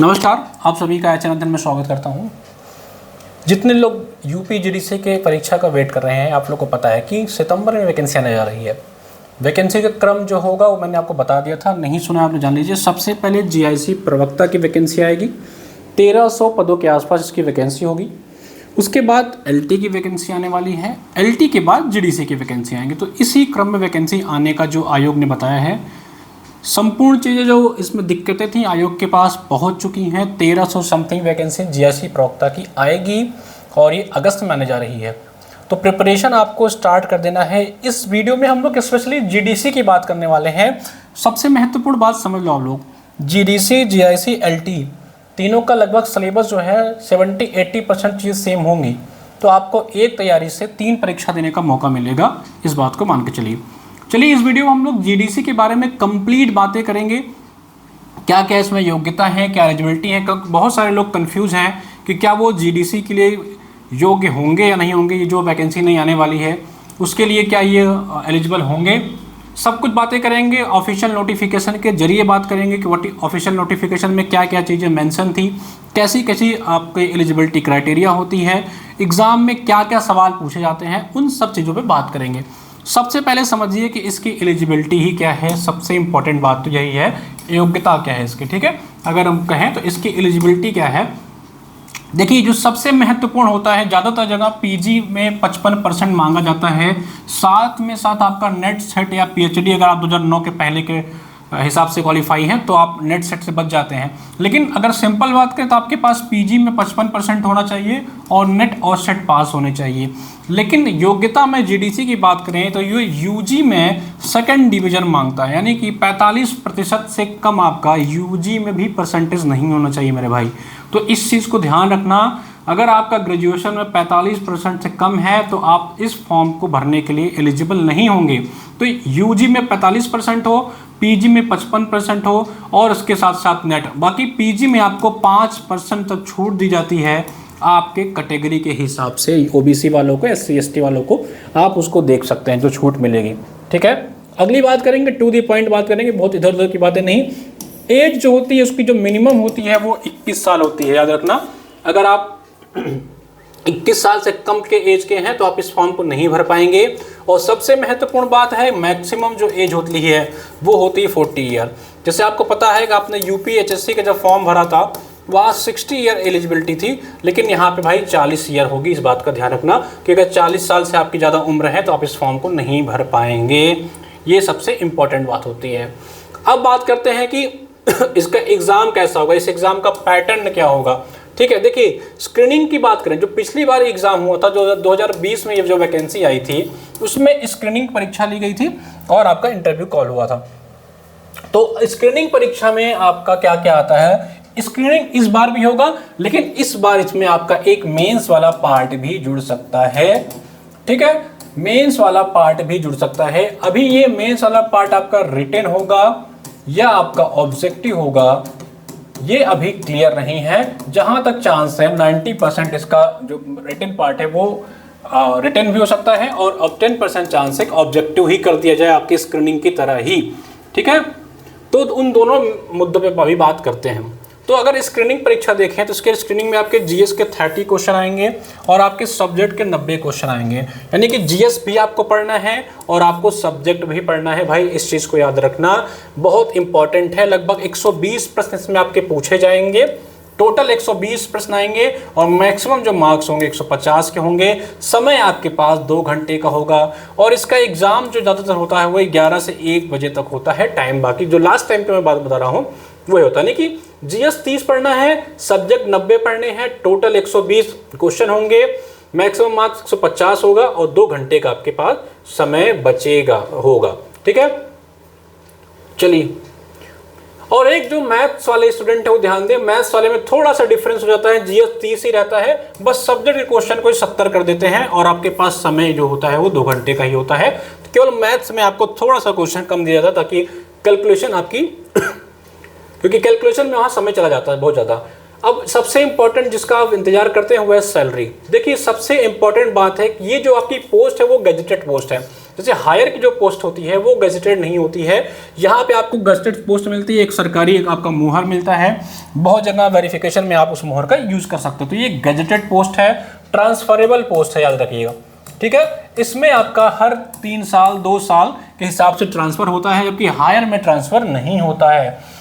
नमस्कार, आप सभी का चैनल में स्वागत करता हूं। जितने लोग यूपी जीडीसी के परीक्षा का वेट कर रहे हैं, आप लोग को पता है कि सितंबर में वैकेंसी आने जा रही है। वैकेंसी का क्रम जो होगा वो मैंने आपको बता दिया था, नहीं सुना आप लोग जान लीजिए। सबसे पहले जीआईसी प्रवक्ता की वैकेंसी आएगी, 1300 पदों के आसपास इसकी वैकेंसी होगी। उसके बाद एलटी की वैकेंसी आने वाली है, एलटी के बाद जीडीसी की वैकेंसी आएंगी। तो इसी क्रम में वैकेंसी आने का जो आयोग ने बताया है, संपूर्ण चीज़ें जो इसमें दिक्कतें थी आयोग के पास पहुंच चुकी हैं। 1300 समथिंग वैकेंसी जीआईसी प्रवक्ता की आएगी और ये अगस्त में आने जा रही है। तो प्रिपरेशन आपको स्टार्ट कर देना है। इस वीडियो में हम लोग स्पेशली जीडीसी की बात करने वाले हैं। सबसे महत्वपूर्ण बात समझ लो आप लोग, जीडीसी, जीआईसी, एलटी तीनों का लगभग सिलेबस जो है 70-80% चीज़ सेम होंगी। तो आपको एक तैयारी से 3 परीक्षा देने का मौका मिलेगा, इस बात को मान के चलिए। इस वीडियो में हम लोग जीडीसी के बारे में कंप्लीट बातें करेंगे। क्या क्या इसमें योग्यता है, क्या एलिजिबिलिटी है। बहुत सारे लोग कंफ्यूज हैं कि क्या वो जीडीसी के लिए योग्य होंगे या नहीं होंगे। ये जो वैकेंसी नहीं आने वाली है उसके लिए क्या ये एलिजिबल होंगे, सब कुछ बातें करेंगे। ऑफिशियल नोटिफिकेशन के जरिए बात करेंगे कि ऑफिशियल नोटिफिकेशन में क्या क्या चीज़ें मेंशन थी, कैसी कैसी आपके एलिजिबिलिटी क्राइटेरिया होती है, एग्ज़ाम में क्या क्या सवाल पूछे जाते हैं, उन सब चीज़ों पे बात करेंगे। सबसे पहले समझिए कि इसकी एलिजिबिलिटी ही क्या है। सबसे इंपॉर्टेंट बात तो यही है, योग्यता क्या है इसकी। ठीक है, अगर हम कहें तो इसकी एलिजिबिलिटी क्या है। देखिए, जो सबसे महत्वपूर्ण होता है, ज़्यादातर जगह पीजी में 55% मांगा जाता है। साथ में साथ आपका नेट सेट या पीएचडी, अगर आप 2009 के पहले के हिसाब से क्वालिफाई हैं तो आप नेट सेट से बच जाते हैं। लेकिन अगर सिंपल बात करें तो आपके पास पीजी में 55% होना चाहिए और नेट और सेट पास होने चाहिए। लेकिन योग्यता में जीडीसी की बात करें तो ये यूजी में सेकंड डिवीजन मांगता है, यानी कि 45% से कम आपका यूजी में भी परसेंटेज नहीं होना चाहिए मेरे भाई। तो इस चीज़ को ध्यान रखना। अगर आपका ग्रेजुएशन में 45% से कम है तो आप इस फॉर्म को भरने के लिए एलिजिबल नहीं होंगे। तो यूजी में 45% हो, पीजी में 55% हो और उसके साथ साथ नेट। बाकी पीजी में आपको 5% तक छूट दी जाती है आपके कैटेगरी के हिसाब से। ओबीसी वालों को, एससी एसटी वालों को आप उसको देख सकते हैं, जो छूट मिलेगी। ठीक है, अगली बात करेंगे, टू दी पॉइंट बात करेंगे, बहुत इधर उधर की बातें नहीं। एज जो होती है उसकी जो मिनिमम होती है वो 21 साल होती है, याद रखना। अगर आप 21 साल से कम के एज के हैं तो आप इस फॉर्म को नहीं भर पाएंगे। और सबसे महत्वपूर्ण बात है, मैक्सिमम जो एज होती है वो होती है 40 ईयर। जैसे आपको पता है कि आपने यूपीएचएससी का जब फॉर्म भरा था वहाँ 60 ईयर एलिजिबिलिटी थी, लेकिन यहाँ पे भाई 40 ईयर होगी। इस बात का ध्यान रखना कि अगर 40 साल से आपकी ज़्यादा उम्र है तो आप इस फॉर्म को नहीं भर पाएंगे। ये सबसे इम्पॉर्टेंट बात होती है। अब बात करते हैं कि इसका एग्ज़ाम कैसा होगा, इस एग्ज़ाम का पैटर्न क्या होगा। ठीक है, देखिए, स्क्रीनिंग की बात करें, जो पिछली बार एग्ज़ाम हुआ था, जो 2020 में ये जो वैकेंसी आई थी उसमें स्क्रीनिंग परीक्षा ली गई थी और आपका इंटरव्यू कॉल हुआ था। तो स्क्रीनिंग परीक्षा में आपका क्या क्या आता है, स्क्रीनिंग इस बार भी होगा, लेकिन इस बार इसमें आपका एक मेंस वाला पार्ट भी जुड़ सकता है। ठीक है, मेंस वाला पार्ट भी जुड़ सकता है। अभी ये मेंस वाला पार्ट आपका रिटन होगा या आपका ऑब्जेक्टिव होगा, ये अभी क्लियर नहीं है। जहां तक चांस है 90% इसका जो रिटन पार्ट है वो रिटन भी हो सकता है और अब 10% चांस है ऑब्जेक्टिव ही कर दिया जाए आपकी स्क्रीनिंग की तरह ही। ठीक है, तो उन दोनों मुद्दों पे अभी बात करते हैं। तो अगर स्क्रीनिंग परीक्षा देखें तो इसके स्क्रीनिंग में आपके जीएस के 30 क्वेश्चन आएंगे और आपके सब्जेक्ट के 90 क्वेश्चन आएंगे। यानी कि जीएस भी आपको पढ़ना है और आपको सब्जेक्ट भी पढ़ना है भाई। इस चीज़ को याद रखना, बहुत इंपॉर्टेंट है। लगभग 120 प्रश्न इसमें आपके पूछे जाएंगे। टोटल 120 प्रश्न आएंगे और मैक्सिमम जो मार्क्स होंगे 150 के होंगे। समय आपके पास 2 घंटे का होगा और इसका एग्ज़ाम जो ज़्यादातर होता है वो 11 से 1 बजे तक होता है टाइम। बाकी जो लास्ट टाइम पे मैं बात बता रहा हूँ वो होता है, नहीं कि जीएस 30 पढ़ना है, सब्जेक्ट 90 पढ़ने हैं, टोटल 120 क्वेश्चन होंगे, मैक्सिमम मार्क्स 150 होगा और 2 घंटे का आपके पास समय बचेगा होगा। ठीक है, चलिए। और एक जो मैथ्स वाले स्टूडेंट है वो ध्यान दें, मैथ्स वाले में थोड़ा सा डिफरेंस हो जाता है। जीएस 30 ही रहता है, बस सब्जेक्ट के क्वेश्चन को 70 कर देते हैं और आपके पास समय जो होता है वो 2 घंटे का ही होता है। तो केवल मैथ्स में आपको थोड़ा सा क्वेश्चन कम दिया जाता है ताकि कैलकुलेशन आपकी क्योंकि कैलकुलेशन में वहाँ समय चला जाता है बहुत ज़्यादा। अब सबसे इंपॉर्टेंट जिसका आप इंतजार करते हैं वो है सैलरी। देखिए सबसे इंपॉर्टेंट बात है कि ये जो आपकी पोस्ट है वो गजेटेड पोस्ट है। जैसे हायर की जो पोस्ट होती है वो गजेटेड नहीं होती है, यहाँ पे आपको गजेटेड पोस्ट मिलती है, एक सरकारी एक आपका मुहर मिलता है, बहुत जगह वेरिफिकेशन में आप उस मुहर का यूज कर सकते हो। तो ये गजेटेड पोस्ट है, ट्रांसफरेबल पोस्ट है, याद रखिएगा, ठीक है। इसमें आपका हर 3 साल 2 साल के हिसाब से ट्रांसफर होता है, जबकि हायर में ट्रांसफर नहीं होता है।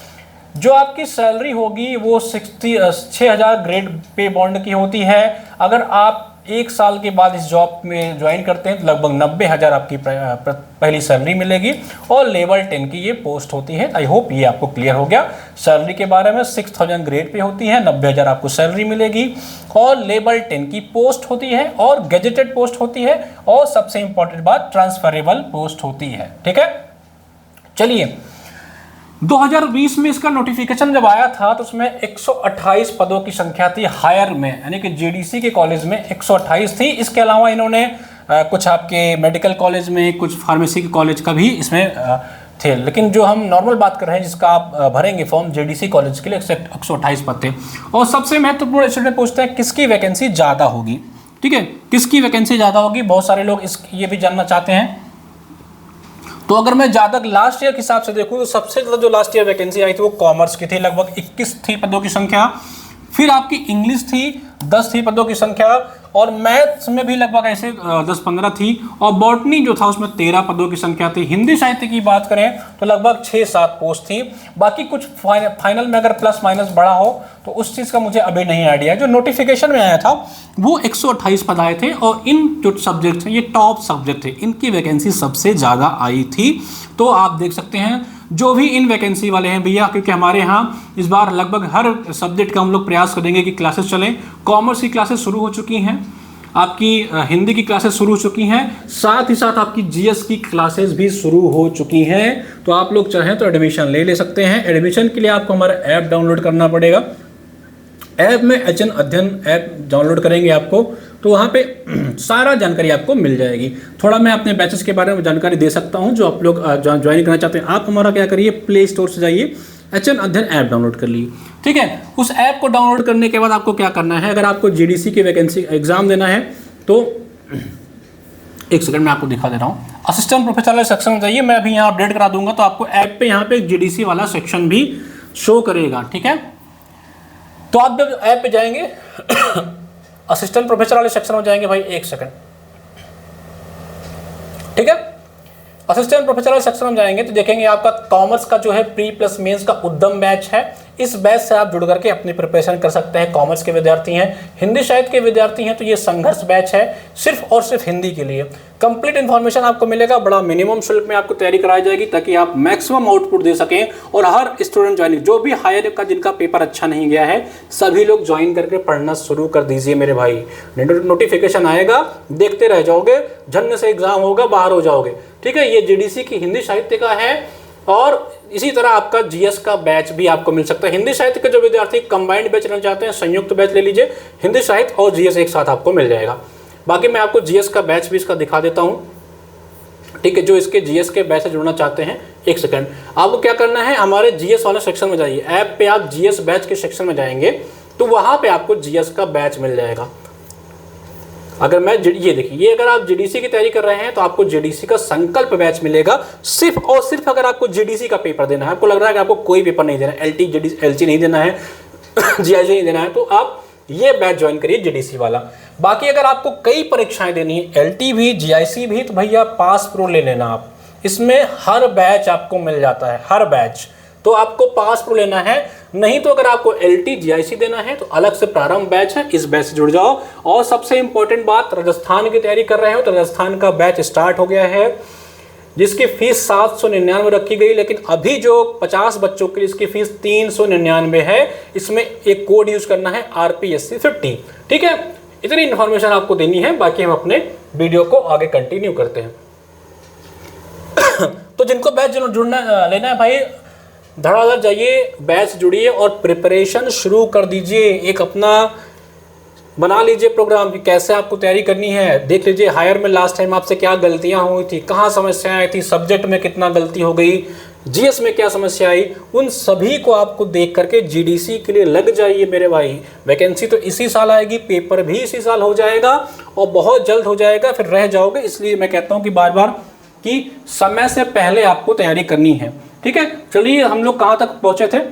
जो आपकी सैलरी होगी वो 6,000 ग्रेड पे बॉन्ड की होती है। अगर आप 1 साल के बाद इस जॉब में ज्वाइन करते हैं तो लगभग 90,000 आपकी पहली सैलरी मिलेगी और लेवल 10 की ये पोस्ट होती है। आई होप ये आपको क्लियर हो गया। सैलरी के बारे में 6,000 ग्रेड पे होती है, 90,000 आपको सैलरी मिलेगी और लेवल 10 की पोस्ट होती है और गजेटेड पोस्ट होती है और सबसे इंपॉर्टेंट बात ट्रांसफरेबल पोस्ट होती है, ठीक है। चलिए 2020 में इसका नोटिफिकेशन जब आया था तो उसमें 128 पदों की संख्या थी हायर में, यानी कि जेडीसी के कॉलेज में 128 थी। इसके अलावा इन्होंने कुछ आपके मेडिकल कॉलेज में, कुछ फार्मेसी के कॉलेज का भी इसमें थे, लेकिन जो हम नॉर्मल बात कर रहे हैं जिसका आप भरेंगे फॉर्म जेडीसी कॉलेज के लिए 128 पद थे। और सबसे महत्वपूर्ण स्टूडेंट पूछते हैं किसकी वैकेंसी ज़्यादा होगी, ठीक है, किसकी वैकेंसी ज़्यादा होगी। बहुत सारे लोग ये भी जानना चाहते हैं। तो अगर मैं ज़्यादा लास्ट ईयर के हिसाब से देखूँ तो सबसे ज़्यादा जो लास्ट ईयर वैकेंसी आई थी वो कॉमर्स की थी, लगभग 21 थी पदों की संख्या। फिर आपकी इंग्लिश थी 10 थी पदों की संख्या और मैथ्स में भी लगभग ऐसे 10-15 थी और बॉटनी जो था उसमें 13 पदों की संख्या थी। हिंदी साहित्य की बात करें तो लगभग 6-7 पोस्ट थी। बाकी कुछ फाइनल में अगर प्लस माइनस बड़ा हो तो उस चीज़ का मुझे अभी नहीं आइडिया है। जो नोटिफिकेशन में आया था वो 128 पद आए थे और इन जो सब्जेक्ट थे ये टॉप सब्जेक्ट थे, इनकी वैकेंसी सबसे ज़्यादा आई थी। तो आप देख सकते हैं जो भी इन वैकेंसी वाले हैं भैया, क्योंकि हमारे यहाँ इस बार लगभग हर सब्जेक्ट का हम लोग प्रयास करेंगे कि क्लासेस चलें। कॉमर्स की क्लासेस शुरू हो चुकी हैं, आपकी हिंदी की क्लासेस शुरू हो चुकी हैं, साथ ही साथ आपकी जीएस की क्लासेस भी शुरू हो चुकी हैं। तो आप लोग चाहें तो एडमिशन ले सकते हैं। एडमिशन के लिए आपको हमारा ऐप डाउनलोड करना पड़ेगा। ऐप में HN अध्ययन ऐप डाउनलोड करेंगे आपको तो वहाँ पे सारा जानकारी आपको मिल जाएगी। थोड़ा मैं अपने बैचेस के बारे में जानकारी दे सकता हूँ जो आप लोग ज्वाइन करना चाहते हैं। आप हमारा क्या करिए, प्ले स्टोर से जाइए, HN अध्ययन ऐप डाउनलोड कर लीजिए, ठीक है। उस ऐप को डाउनलोड करने के बाद आपको क्या करना है, अगर आपको जीडीसी की वैकेंसी एग्जाम देना है तो एक सेकंड में आपको दिखा दे रहा हूँ। असिस्टेंट प्रोफेसर वाले सेक्शन में जाइए, मैं अभी यहाँ अपडेट करा दूंगा तो आपको ऐप पे यहाँ पे जीडीसी वाला सेक्शन भी शो करेगा, ठीक है। तो आप जब ऐप पे जाएंगे असिस्टेंट प्रोफेसर वाले सेक्शन में जाएंगे भाई, एक सेकंड, ठीक है। असिस्टेंट प्रोफेसर वाले सेक्शन में जाएंगे तो देखेंगे आपका कॉमर्स का जो है प्री प्लस मेंस का उद्यम बैच है। इस बैच से आप जुड़ करके अपनी प्रिपरेशन कर सकते हैं। कॉमर्स के विद्यार्थी हैं, हिंदी साहित्य के विद्यार्थी हैं तो ये संघर्ष बैच है सिर्फ और सिर्फ हिंदी के लिए। कंप्लीट इन्फॉर्मेशन आपको मिलेगा, बड़ा मिनिमम शुल्क में आपको तैयारी कराई जाएगी ताकि आप मैक्सिमम आउटपुट दे सकें और हर स्टूडेंट ज्वाइन, जो भी हायर का जिनका पेपर अच्छा नहीं गया है सभी लोग ज्वाइन करके पढ़ना शुरू कर दीजिए मेरे भाई। नोटिफिकेशन आएगा, देखते रह जाओगे, झन्न से एग्जाम होगा, बाहर हो जाओगे, ठीक है। ये जीडीसी की हिंदी साहित्य का है और इसी तरह आपका जीएस का बैच भी आपको मिल सकता है। हिंदी साहित्य के जो विद्यार्थी कंबाइंड बैच लेना चाहते हैं, संयुक्त बैच ले लीजिए, हिंदी साहित्य और जीएस एक साथ आपको मिल जाएगा। बाकी मैं आपको जीएस का बैच भी इसका दिखा देता हूँ, ठीक है। जो इसके जीएस के बैच से जुड़ना चाहते हैं, एक सेकंड, आपको क्या करना है, हमारे जीएस वाले सेक्शन में जाइए। ऐप पे आप जीएस बैच के सेक्शन में जाएंगे तो वहाँ पे आपको जीएस का बैच मिल जाएगा। अगर मैं ये देखिए, ये अगर आप जीडीसी की तैयारी कर रहे हैं तो आपको जीडीसी का संकल्प बैच मिलेगा। सिर्फ और सिर्फ अगर आपको जीडीसी का पेपर देना है, आपको लग रहा है कि आपको कोई पेपर नहीं देना है, एलटी नहीं देना है, जीआईसी नहीं देना है, तो आप ये बैच ज्वाइन करिए जीडीसी वाला। बाकी अगर आपको कई परीक्षाएं देनी है, एलटी भी जीआईसी भी, तो भैया पास प्रो ले लेना आप। इसमें हर बैच आपको मिल जाता है, हर बैच। तो आपको पास प्रो लेना है, नहीं तो अगर आपको एलटी जीआईसी देना है तो अलग से प्रारंभ बैच है, इस बैच से जुड़ जाओ। और सबसे इंपॉर्टेंट बात, राजस्थान की तैयारी कर रहे हो तो राजस्थान का बैच स्टार्ट हो गया है, जिसकी फीस 799 रखी गई, लेकिन अभी जो 50 बच्चों के लिए इसकी फीस 399 है। इसमें एक कोड यूज करना है RPSC 50, ठीक है। इतनी इन्फॉर्मेशन आपको देनी है, बाकी हम अपने वीडियो को आगे कंटिन्यू करते हैं। तो जिनको बैच जुड़ना लेना है भाई, धड़ाधड़ जाइए, बैच जुड़िए और प्रिपरेशन शुरू कर दीजिए। एक अपना बना लीजिए प्रोग्राम कि कैसे आपको तैयारी करनी है। देख लीजिए हायर में लास्ट टाइम आपसे क्या गलतियां हुई थी, कहाँ समस्याएं आई थी, सब्जेक्ट में कितना गलती हो गई, जीएस में क्या समस्या आई, उन सभी को आपको देख करके जीडीसी के लिए लग जाइए मेरे भाई। वैकेंसी तो इसी साल आएगी, पेपर भी इसी साल हो जाएगा और बहुत जल्द हो जाएगा, फिर रह जाओगे। इसलिए मैं कहता हूं कि बार बार कि समय से पहले आपको तैयारी करनी है, ठीक है। चलिए हम लोग कहां तक पहुंचे थे,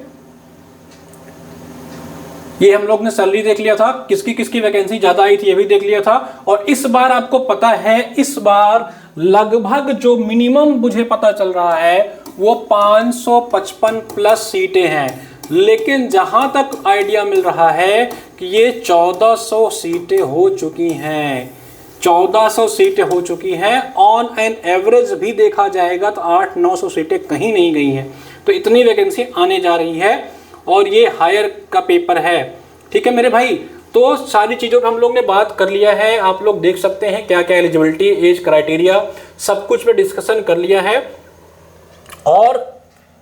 ये हम लोग ने सैलरी देख लिया था, किसकी किसकी वैकेंसी ज्यादा आई थी ये भी देख लिया था। और इस बार आपको पता है, इस बार लगभग जो मिनिमम मुझे पता चल रहा है वो 555 प्लस सीटें हैं, लेकिन जहां तक आइडिया मिल रहा है कि ये 1400 सीटें हो चुकी हैं, 1400 सीटें हो चुकी हैं। ऑन एन एवरेज भी देखा जाएगा तो 800-900 सीटें कहीं नहीं गई हैं। तो इतनी वैकेंसी आने जा रही है और ये हायर का पेपर है, ठीक है मेरे भाई। तो सारी चीज़ों पर हम लोग ने बात कर लिया है, आप लोग देख सकते हैं क्या क्या एलिजिबिलिटी, एज क्राइटेरिया, सब कुछ पे डिस्कशन कर लिया है। और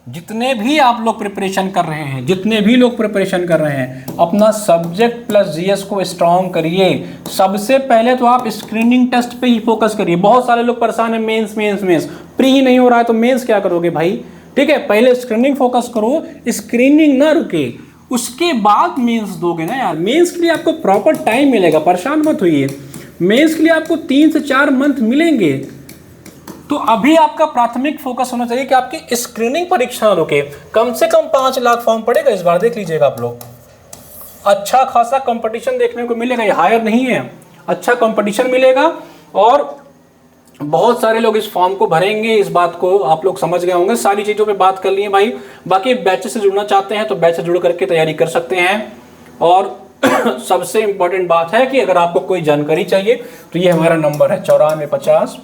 जितने भी आप लोग प्रिपरेशन कर रहे हैं, जितने भी लोग प्रिपरेशन कर रहे हैं, अपना सब्जेक्ट प्लस जीएस को स्ट्रॉन्ग करिए। सबसे पहले तो आप स्क्रीनिंग टेस्ट पे ही फोकस करिए। बहुत सारे लोग परेशान हैं, मेंस मेंस मेंस, प्री ही नहीं हो रहा है तो मेंस क्या करोगे भाई, ठीक है। पहले स्क्रीनिंग फोकस करो, स्क्रीनिंग ना रुके, उसके बाद मेंस दोगे ना यार। मेंस के लिए आपको प्रॉपर टाइम मिलेगा, परेशान मत होइए। मेंस के लिए आपको 3 से 4 मंथ मिलेंगे। तो अभी आपका प्राथमिक फोकस होना चाहिए कि आपकी स्क्रीनिंग परीक्षा रुके। कम से कम 5 लाख फॉर्म पड़ेगा इस बार, देख लीजिएगा आप लोग। अच्छा खासा कंपटीशन देखने को मिलेगा, ये हायर नहीं है, अच्छा कंपटीशन मिलेगा और बहुत सारे लोग इस फॉर्म को भरेंगे। इस बात को आप लोग समझ गए होंगे। सारी चीज़ों पे बात कर लिए भाई। बाकी बैच से जुड़ना चाहते हैं तो बैच से जुड़ करके तैयारी कर सकते हैं। और सबसे इंपॉर्टेंट बात है कि अगर आपको कोई जानकारी चाहिए तो ये हमारा नंबर है 9450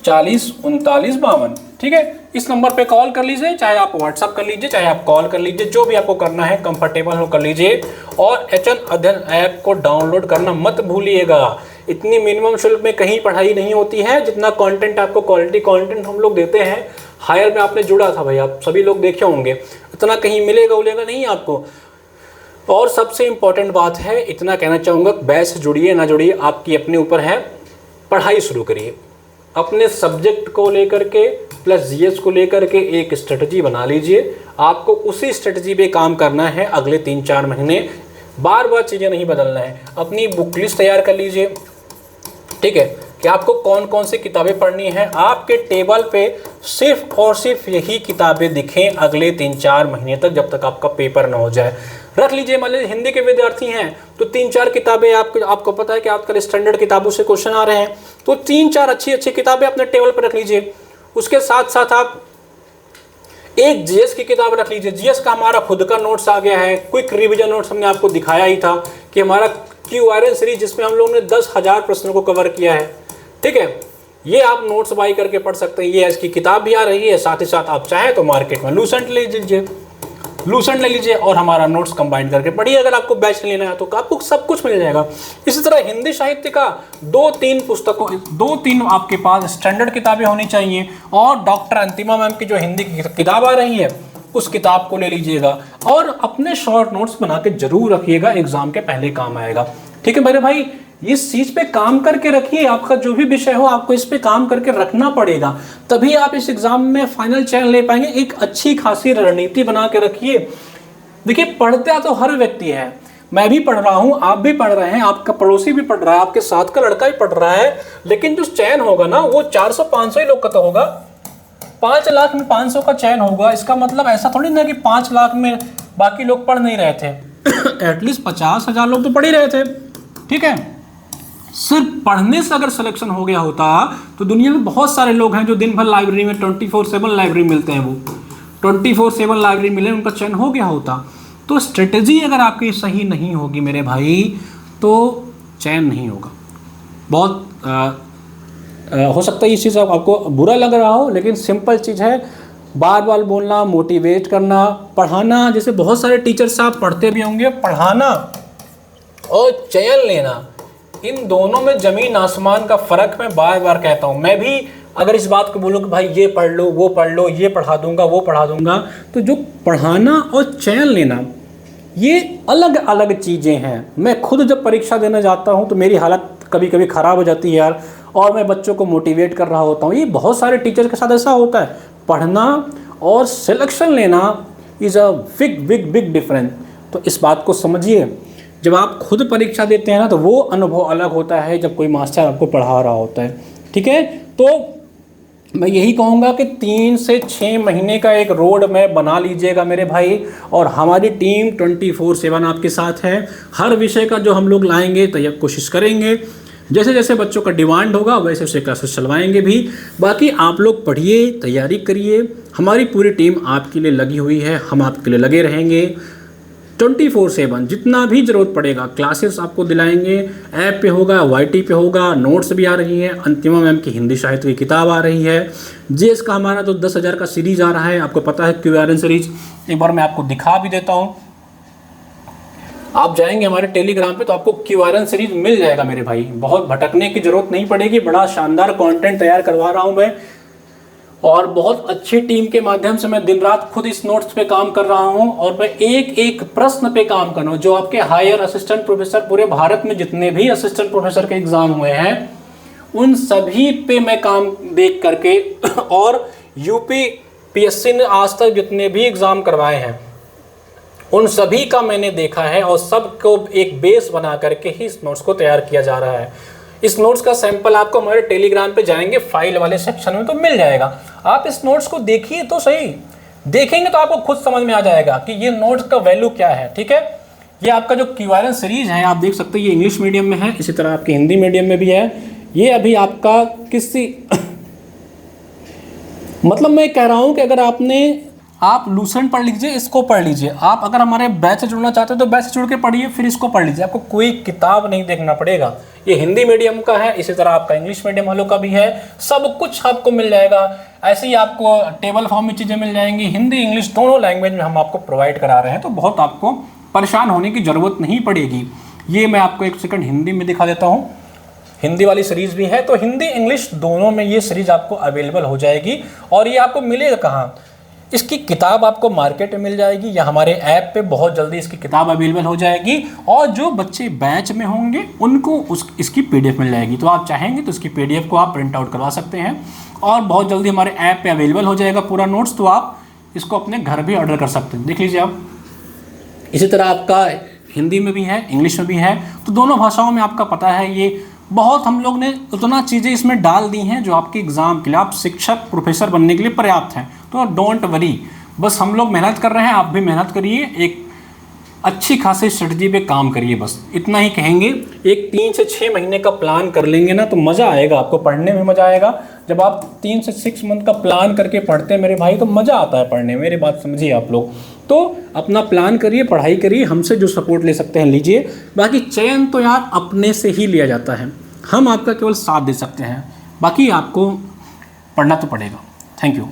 40 39 52, ठीक है। इस नंबर पे कॉल कर लीजिए, चाहे आप व्हाट्सअप कर लीजिए, चाहे आप कॉल कर लीजिए, जो भी आपको करना है कंफर्टेबल हो कर लीजिए। और एचएन अध्ययन ऐप को डाउनलोड करना मत भूलिएगा। इतनी मिनिमम शुल्क में कहीं पढ़ाई नहीं होती है जितना कंटेंट आपको, क्वालिटी कंटेंट हम लोग देते हैं। हायर में आपने जुड़ा था भाई, आप सभी लोग देखे होंगे, इतना कहीं मिलेगा उलेगा नहीं आपको। और सबसे इंपॉर्टेंट बात है, इतना कहना चाहूँगा, बैच से जुड़िए ना जुड़िए आपकी अपने ऊपर है। पढ़ाई शुरू करिए, अपने सब्जेक्ट को लेकर के प्लस जीएस को लेकर के एक स्ट्रेटजी बना लीजिए। आपको उसी स्ट्रेटजी पे काम करना है अगले 3-4 महीने, बार बार चीज़ें नहीं बदलना है। अपनी बुक लिस्ट तैयार कर लीजिए, ठीक है, कि आपको कौन कौन सी किताबें पढ़नी है। आपके टेबल पे सिर्फ और सिर्फ यही किताबें दिखें अगले 3-4 महीने तक, जब तक आपका पेपर ना हो जाए। रख लीजिए, मान लीजिए हिंदी के विद्यार्थी हैं तो 3-4 किताबें आपको पता है कि आजकल स्टैंडर्ड किताबों से क्वेश्चन आ रहे हैं, तो 3-4 अच्छी अच्छी किताबें अपने टेबल पर रख लीजिए। उसके साथ साथ आप एक जीएस की किताब रख लीजिए। जीएस का हमारा खुद का नोट्स आ गया है, क्विक रिवीजन नोट्स हमने आपको दिखाया ही था कि हमारा क्यूआरएन सीरीज, जिसमें हम लोगों ने 10,000 प्रश्नों को कवर किया है, ठीक है। ये आप नोट्स बाई करके पढ़ सकते हैं। ये इसकी किताब भी आ रही है, साथ ही साथ आप चाहें तो मार्केट में लूसेंट ले लीजिए, लूसेंट ले लीजिए और हमारा नोट्स कंबाइन करके पढ़िए। अगर आपको बैच लेना है तो आपको सब कुछ मिल जाएगा। इसी तरह हिंदी साहित्य का 2-3 पुस्तकों, 2-3 आपके पास स्टैंडर्ड किताबें होनी चाहिए। और डॉक्टर अंतिमा मैम की जो हिंदी की किताब आ रही है उस किताब को ले लीजिएगा और अपने शॉर्ट नोट्स बना के जरूर रखिएगा, एग्जाम के पहले काम आएगा, ठीक है मेरे भाई। इस चीज पे काम करके रखिए, आपका जो भी विषय हो आपको इस पे काम करके रखना पड़ेगा, तभी आप इस एग्जाम में फाइनल चयन ले पाएंगे। एक अच्छी खासी रणनीति बना के रखिए। देखिए, पढ़ता तो हर व्यक्ति है, मैं भी पढ़ रहा हूँ, आप भी पढ़ रहे हैं, आपका पड़ोसी भी पढ़ रहा है, आपके साथ का लड़का भी पढ़ रहा है, लेकिन जो चयन होगा ना वो 400-500 ही लोग का तो होगा। 5 लाख में 500 का चयन होगा। इसका मतलब ऐसा थोड़ी ना कि 5 लाख में बाकी लोग पढ़ नहीं रहे थे एटलीस्ट 50,000 लोग तो पढ़ ही रहे थे, ठीक है। सिर्फ पढ़ने से अगर सिलेक्शन हो गया होता तो दुनिया में बहुत सारे लोग हैं जो दिन भर लाइब्रेरी में 24/7 लाइब्रेरी मिलते हैं, वो 24/7 लाइब्रेरी मिले, उनका चयन हो गया होता। तो स्ट्रेटजी अगर आपकी सही नहीं होगी मेरे भाई तो चयन नहीं होगा। बहुत हो सकता है ये चीज़ आपको बुरा लग रहा हो, लेकिन सिंपल चीज़ है। बार बार बोलना, मोटिवेट करना, पढ़ाना, जैसे बहुत सारे टीचर साहब पढ़ते भी होंगे, पढ़ाना और चयन लेना, इन दोनों में जमीन आसमान का फ़र्क मैं बार बार कहता हूँ। मैं भी अगर इस बात को बोलूँ कि भाई ये पढ़ लो, वो पढ़ लो, ये पढ़ा दूंगा, वो पढ़ा दूंगा, तो जो पढ़ाना और चयन लेना ये अलग अलग चीज़ें हैं। मैं खुद जब परीक्षा देने जाता हूँ तो मेरी हालत कभी कभी ख़राब हो जाती है यार, और मैं बच्चों को मोटिवेट कर रहा होता हूँ। ये बहुत सारे टीचर के साथ ऐसा होता है, पढ़ना और सिलेक्शन लेना is a big big big difference. तो इस बात को समझिए, जब आप खुद परीक्षा देते हैं ना तो वो अनुभव अलग होता है जब कोई मास्टर आपको पढ़ा रहा होता है। ठीक है, तो मैं यही कहूँगा कि 3 से 6 महीने का एक रोड मैप बना लीजिएगा मेरे भाई, और हमारी टीम 24/7 आपके साथ है। हर विषय का जो हम लोग लाएंगे तो यह कोशिश करेंगे, जैसे जैसे बच्चों का डिमांड होगा वैसे वैसे क्लासेस चलवाएंगे भी। बाकी आप लोग पढ़िए, तैयारी करिए, हमारी पूरी टीम आपके लिए लगी हुई है, हम आपके लिए लगे रहेंगे 24/7। जितना भी ज़रूरत पड़ेगा क्लासेस आपको दिलाएंगे। ऐप पे होगा, YT पे होगा, नोट्स भी आ रही हैं, अंतिमा मैम की हिंदी साहित्य की किताब आ रही है, GS का हमारा तो 10,000 का सीरीज आ रहा है, आपको पता है QRN सीरीज। एक बार मैं आपको दिखा भी देता हूँ, आप जाएंगे हमारे टेलीग्राम पे तो आपको QRN सीरीज मिल जाएगा मेरे भाई, बहुत भटकने की जरूरत नहीं पड़ेगी। बड़ा शानदार कंटेंट तैयार करवा रहा हूँ मैं, और बहुत अच्छी टीम के माध्यम से मैं दिन रात खुद इस नोट्स पे काम कर रहा हूं, और मैं एक एक प्रश्न पे काम कर रहा हूं। जो आपके हायर असिस्टेंट प्रोफेसर पूरे भारत में जितने भी असिस्टेंट प्रोफेसर के एग्जाम हुए हैं उन सभी पे मैं काम देख करके, और UP PSC ने आज तक जितने भी एग्जाम करवाए हैं उन सभी का मैंने देखा है, और सबको एक बेस बना करके ही इस नोट्स को तैयार किया जा रहा है। इस नोट्स का सैंपल आपको हमारे टेलीग्राम पे जाएंगे फाइल वाले सेक्शन में तो मिल जाएगा। आप इस नोट्स को देखिए तो सही, देखेंगे तो आपको खुद समझ में आ जाएगा कि ये नोट्स का वैल्यू क्या है। ठीक है, ये आपका जो QRN सीरीज है आप देख सकते हैं, ये इंग्लिश मीडियम में है, इसी तरह आपके हिंदी मीडियम में भी है। ये अभी आपका किसी मतलब मैं कह रहा हूँ कि अगर आप लूसेंट पढ़ लीजिए, इसको पढ़ लीजिए। आप अगर हमारे बैच से जुड़ना चाहते हो तो बैच से जुड़ के पढ़िए, फिर इसको पढ़ लीजिए, आपको कोई किताब नहीं देखना पड़ेगा। ये हिंदी मीडियम का है, इसी तरह आपका इंग्लिश मीडियम वालों का भी है, सब कुछ आपको मिल जाएगा। ऐसे ही आपको टेबल फॉर्म में चीज़ें मिल जाएंगी, हिंदी इंग्लिश दोनों लैंग्वेज में हम आपको प्रोवाइड करा रहे हैं, तो बहुत आपको परेशान होने की ज़रूरत नहीं पड़ेगी। ये मैं आपको एक सेकंड हिंदी में दिखा देता हूँ, हिंदी वाली सीरीज़ भी है, तो हिंदी इंग्लिश दोनों में ये सीरीज़ आपको अवेलेबल हो जाएगी। और ये आपको मिलेगा कहाँ, इसकी किताब आपको मार्केट में मिल जाएगी या हमारे ऐप पे बहुत जल्दी इसकी किताब अवेलेबल हो जाएगी, और जो बच्चे बैच में होंगे उनको इसकी PDF मिल जाएगी। तो आप चाहेंगे तो इसकी PDF को आप प्रिंट आउट करवा सकते हैं, और बहुत जल्दी हमारे ऐप पे अवेलेबल हो जाएगा पूरा नोट्स, तो आप इसको अपने घर भी ऑर्डर कर सकते हैं। देख लीजिए आप, इसी तरह आपका हिंदी में भी है, इंग्लिश में भी है, तो दोनों भाषाओं में आपका पता है ये बहुत हम लोग ने उतना चीज़ें इसमें डाल दी हैं जो आपके एग्ज़ाम के लिए, आप शिक्षक प्रोफेसर बनने के लिए पर्याप्त हैं। तो डोंट वरी, बस हम लोग मेहनत कर रहे हैं, आप भी मेहनत करिए, एक अच्छी खासी स्ट्रेटजी पे काम करिए, बस इतना ही कहेंगे। एक 3 से 6 महीने का प्लान कर लेंगे ना तो मज़ा आएगा, आपको पढ़ने में मज़ा आएगा। जब आप 3 से 6 मंथ का प्लान करके पढ़ते हैं मेरे भाई तो मज़ा आता है पढ़ने में, मेरी बात समझिए आप लोग। तो अपना प्लान करिए, पढ़ाई करिए, हमसे जो सपोर्ट ले सकते हैं लीजिए, बाकी चयन तो यार अपने से ही लिया जाता है, हम आपका केवल साथ दे सकते हैं, बाकी आपको पढ़ना तो पड़ेगा। Thank you.